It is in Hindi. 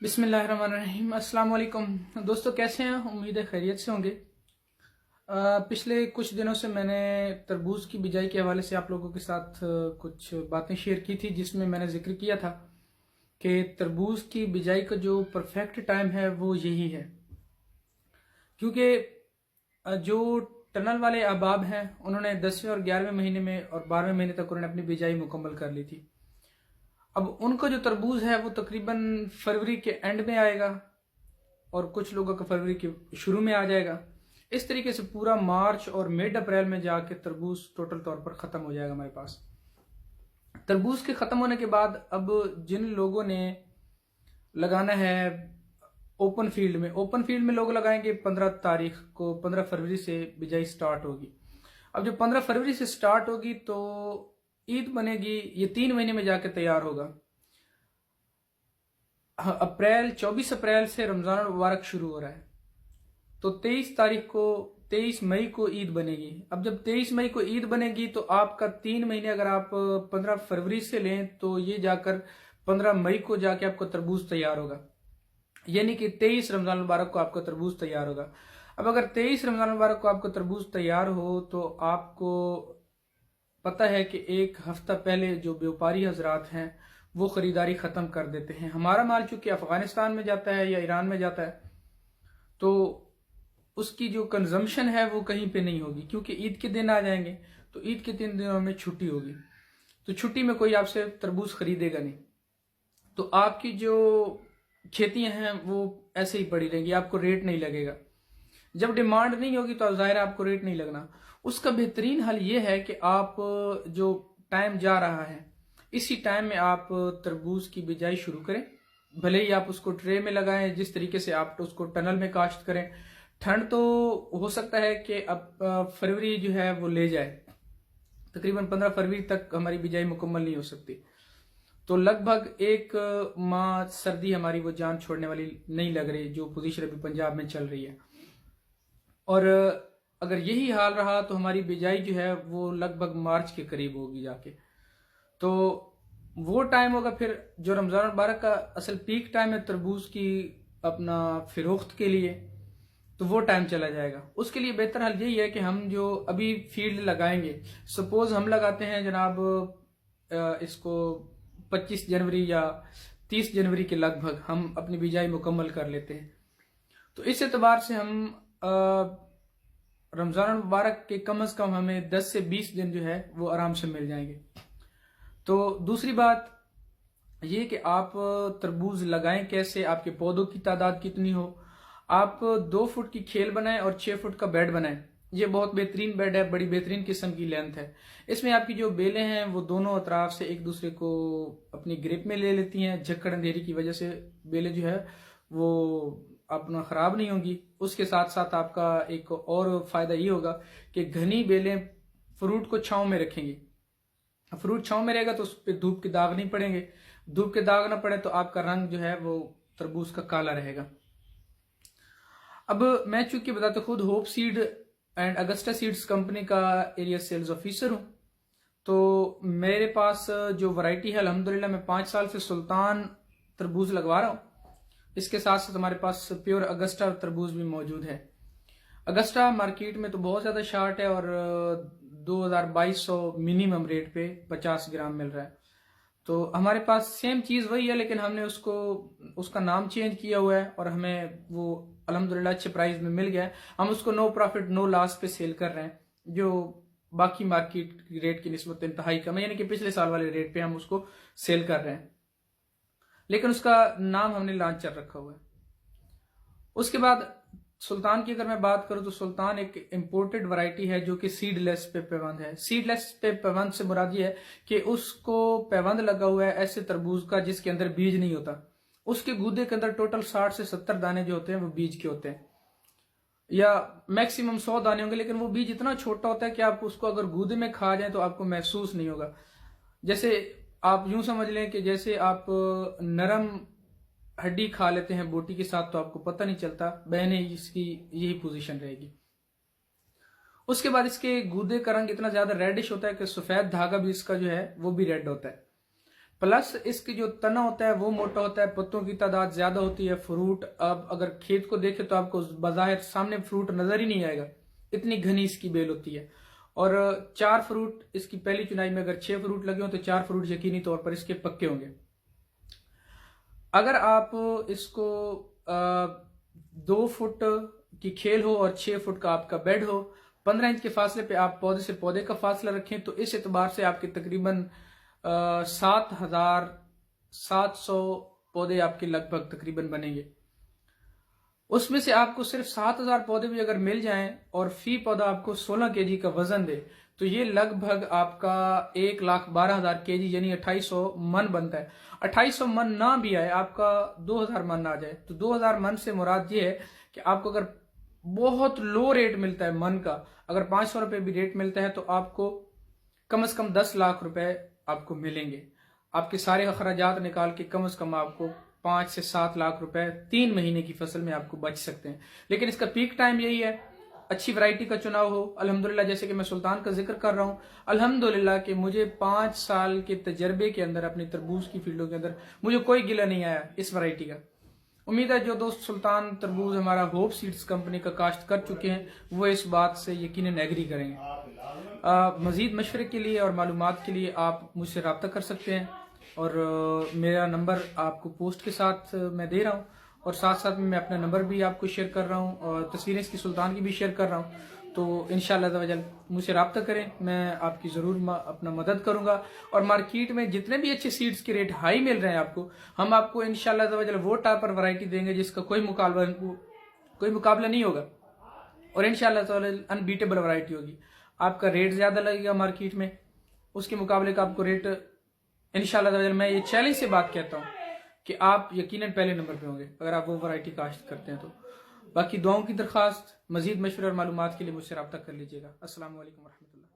बिस्मिल्लाहिर्रहमानिर्रहीम। अस्सलाम वालेकुम दोस्तों, कैसे हैं? उम्मीद है खैरियत से होंगे। पिछले कुछ दिनों से मैंने तरबूज की बिजाई के हवाले से आप लोगों के साथ कुछ बातें शेयर की थी, जिसमें मैंने जिक्र किया था कि तरबूज की बिजाई का जो परफेक्ट टाइम है वो यही है, क्योंकि जो टनल वाले अहबाब हैं उन्होंने 10वें और 11वें महीने में और 12वें महीने तक उन्होंने अपनी बिजाई मुकम्मल कर ली थी। अब उनका जो तरबूज है वो तकरीबन फरवरी के एंड में आएगा और कुछ लोगों का फरवरी के शुरू में आ जाएगा। इस तरीके से पूरा मार्च और मिड अप्रैल में जाके तरबूज टोटल तौर पर ख़त्म हो जाएगा हमारे पास। तरबूज के ख़त्म होने के बाद अब जिन लोगों ने लगाना है ओपन फील्ड में लोग लगाएंगे 15 तारीख को, 15 फरवरी से बिजाई स्टार्ट होगी। अब जब 15 फरवरी से स्टार्ट होगी तो ईद बनेगी, ये 3 महीने में जाके तैयार होगा। अप्रैल 24 अप्रैल से रमज़ान मुबारक शुरू हो रहा है, तो 23 मई को ईद बनेगी। अब जब 23 मई को ईद बनेगी तो आपका 3 महीने, अगर आप 15 फरवरी से लें तो ये जाकर 15 मई को जाके आपको तरबूज तैयार होगा, यानी कि 23 रमज़ान मुबारक को आपका तरबूज तैयार होगा। अब अगर 23 रमज़ान मुबारक को आपका तरबूज तैयार हो तो आपको पता है कि एक हफ्ता पहले जो व्यापारी हजरात हैं वो खरीदारी ख़त्म कर देते हैं। हमारा माल चूंकि अफगानिस्तान में जाता है या ईरान में जाता है तो उसकी जो कंजम्पशन है वो कहीं पे नहीं होगी, क्योंकि ईद के दिन आ जाएंगे तो ईद के 3 दिनों में छुट्टी होगी, तो छुट्टी में कोई आपसे तरबूज खरीदेगा नहीं, तो आपकी जो खेतियां हैं वो ऐसे ही पड़ी रहेंगी, आपको रेट नहीं लगेगा। जब डिमांड नहीं होगी तो जाहिर है आपको रेट नहीं लगना। उसका बेहतरीन हल ये है कि आप जो टाइम जा रहा है इसी टाइम में आप तरबूज की बिजाई शुरू करें। भले ही आप उसको ट्रे में लगाएं, जिस तरीके से आप उसको टनल में काश्त करें। ठंड तो हो सकता है कि अब फरवरी जो है वो ले जाए, तकरीबन 15 फरवरी तक हमारी बिजाई मुकम्मल नहीं हो सकती, तो लगभग एक माह सर्दी हमारी वो जान छोड़ने वाली नहीं लग रही, जो पोजीशन अभी पंजाब में चल रही है। और अगर यही हाल रहा तो हमारी बिजाई जो है वो लगभग मार्च के करीब होगी जाके, तो वो टाइम होगा फिर जो रमज़ान मुबारक का असल पीक टाइम है तरबूज की अपना फिरोख्त के लिए, तो वो टाइम चला जाएगा। उसके लिए बेहतर हल यही है कि हम जो अभी फील्ड लगाएंगे, सपोज हम लगाते हैं जनाब इसको 25 जनवरी या 30 जनवरी के लगभग हम अपनी बिजाई मुकम्मल कर लेते हैं, तो इस एतबार से हम रमज़ान मुबारक के कम अज़ कम हमें 10 से 20 दिन जो है वो आराम से मिल जाएंगे। तो दूसरी बात ये कि आप तरबूज लगाएं कैसे, आपके पौधों की तादाद कितनी हो। आप 2 फुट की खेल बनाएं और 6 फुट का बेड बनाएं। ये बहुत बेहतरीन बेड है, बड़ी बेहतरीन किस्म की लेंथ है। इसमें आपकी जो बेलें हैं वो दोनों अतराफ से एक दूसरे को अपनी ग्रिप में ले लेती हैं। झक्कड़ अंधेरी की वजह से बेलें जो है वो अपना ख़राब नहीं होंगी। उसके साथ साथ आपका एक और फ़ायदा ये होगा कि घनी बेलें फ्रूट को छाँव में रखेंगी। फ्रूट छाँव में रहेगा तो उस पर धूप के दाग नहीं पड़ेंगे, धूप के दाग ना पड़े तो आपका रंग जो है वो तरबूज का काला रहेगा। अब मैं चूंकि बताता खुद hope seed and Agusta seeds company का एरिया सेल्स ऑफिसर हूँ, तो मेरे पास जो वैरायटी है अल्हम्दुलिल्लाह मैं 5 साल से सुल्तान तरबूज लगवा रहा हूँ। इसके साथ साथ हमारे पास प्योर अगस्टा तरबूज भी मौजूद है। अगस्टा मार्केट में तो बहुत ज़्यादा शार्ट है और 2200 मिनिमम रेट पे 50 ग्राम मिल रहा है, तो हमारे पास सेम चीज़ वही है, लेकिन हमने उसका नाम चेंज किया हुआ है और हमें वो अल्हम्दुलिल्लाह अच्छे प्राइस में मिल गया है। हम उसको नो प्रॉफिट नो लॉस पे सेल कर रहे हैं, जो बाकी मार्केट रेट की निस्बत इंतहाई कम है, यानी कि पिछले साल वाले रेट पे हम उसको सेल कर रहे हैं, लेकिन उसका नाम हमने लॉन्चर रखा हुआ है। उसके बाद सुल्तान की अगर मैं बात करूं तो सुल्तान एक इंपोर्टेड वैरायटी है जो कि सीडलेस पे पैबंद है। सीडलेस पे पैबंद से मुराद ये है कि उसको पैबंद लगा हुआ है ऐसे तरबूज का जिसके अंदर बीज नहीं होता। उसके गूदे के अंदर टोटल 60 से 70 दाने जो होते हैं वो बीज के होते हैं, या मैक्सिमम 100 दाने होंगे, लेकिन वो बीज इतना छोटा होता है कि आप उसको अगर गूदे में खा जाए तो आपको महसूस नहीं होगा। जैसे आप यूं समझ लें कि जैसे आप नरम हड्डी खा लेते हैं बोटी के साथ, तो आपको पता नहीं चलता। बहने इसकी यही पोजीशन रहेगी। उसके बाद इसके गूदे का रंग इतना ज्यादा रेडिश होता है कि सफेद धागा भी इसका जो है वो भी रेड होता है। प्लस इसकी जो तना होता है वो मोटा होता है, पत्तों की तादाद ज्यादा होती है। फ्रूट अब अगर खेत को देखे तो आपको बाज़ाहिर सामने फ्रूट नजर ही नहीं आएगा, इतनी घनी इसकी बेल होती है। और 4 फ्रूट इसकी पहली चुनाई में अगर 6 फ्रूट लगे हो तो 4 फ्रूट यकीनी तौर पर इसके पक्के होंगे। अगर आप इसको 2 फुट की खेल हो और 6 फुट का आपका बेड हो, 15 इंच के फासले पे आप पौधे से पौधे का फासला रखें, तो इस एतबार से आपके तकरीबन 7,700 पौधे आपके लगभग तकरीबन बनेंगे। उसमें से आपको सिर्फ 7,000 पौधे भी अगर मिल जाएं और फी पौधा आपको 16 केजी का वजन दे, तो ये लगभग आपका 1,12,000 केजी यानी 2800 मन बनता है। 2800 मन ना भी आए, आपका 2,000 मन आ जाए, तो 2,000 मन से मुराद ये है कि आपको अगर बहुत लो रेट मिलता है मन का, अगर 500 रुपए भी रेट मिलता है, तो आपको कम से कम 10 लाख रुपए आपको मिलेंगे। आपके सारे अखराजात निकाल के कम से कम आपको 5 से 7 लाख रुपए 3 महीने की फसल में आपको बच सकते हैं। लेकिन इसका पीक टाइम यही है, अच्छी वैरायटी का चुनाव हो। अल्हम्दुलिल्लाह, जैसे कि मैं सुल्तान का जिक्र कर रहा हूं, अल्हम्दुलिल्लाह कि मुझे 5 साल के तजर्बे के अंदर अपनी तरबूज की फील्डों के अंदर मुझे कोई गिला नहीं आया इस वैरायटी का। उम्मीद है जो दोस्त सुल्तान तरबूज हमारा होप सीड्स कंपनी का काश्त कर चुके हैं वो इस बात से यकीनन एग्री करेंगे। मजीद मशवरे के लिए और मालूमात के लिए आप मुझसे रब्ता कर सकते हैं, और मेरा नंबर आपको पोस्ट के साथ मैं दे रहा हूँ, और साथ साथ में मैं अपना नंबर भी आपको शेयर कर रहा हूँ और तस्वीरें इसकी सुल्तान की भी शेयर कर रहा हूँ। तो इंशाअल्लाह तआला मुझसे रब्ता करें, मैं आपकी ज़रूर अपना मदद करूंगा। और मार्केट में जितने भी अच्छे सीड्स के रेट हाई मिल रहे हैं आपको, हम आपको इंशाअल्लाह तआला वो टाइप पर वैरायटी देंगे जिसका कोई मुकाबला नहीं होगा, और इंशाअल्लाह तआला अनबीटेबल वैरायटी होगी। आपका रेट ज़्यादा लगेगा मार्केट में, उसके मुकाबले का आपको रेट इंशाअल्लाह तआला, मैं ये चैलेंज से बात कहता हूँ कि आप यकीनन पहले नंबर पे होंगे अगर आप वो वैरायटी काश्त करते हैं। तो बाकी दुआओं की दरख्वास्त, मजीद मशवरे और मालूमात के लिए मुझसे रब्ता कर लीजिएगा। अस्सलाम वालेकुम रहमतुल्लाह।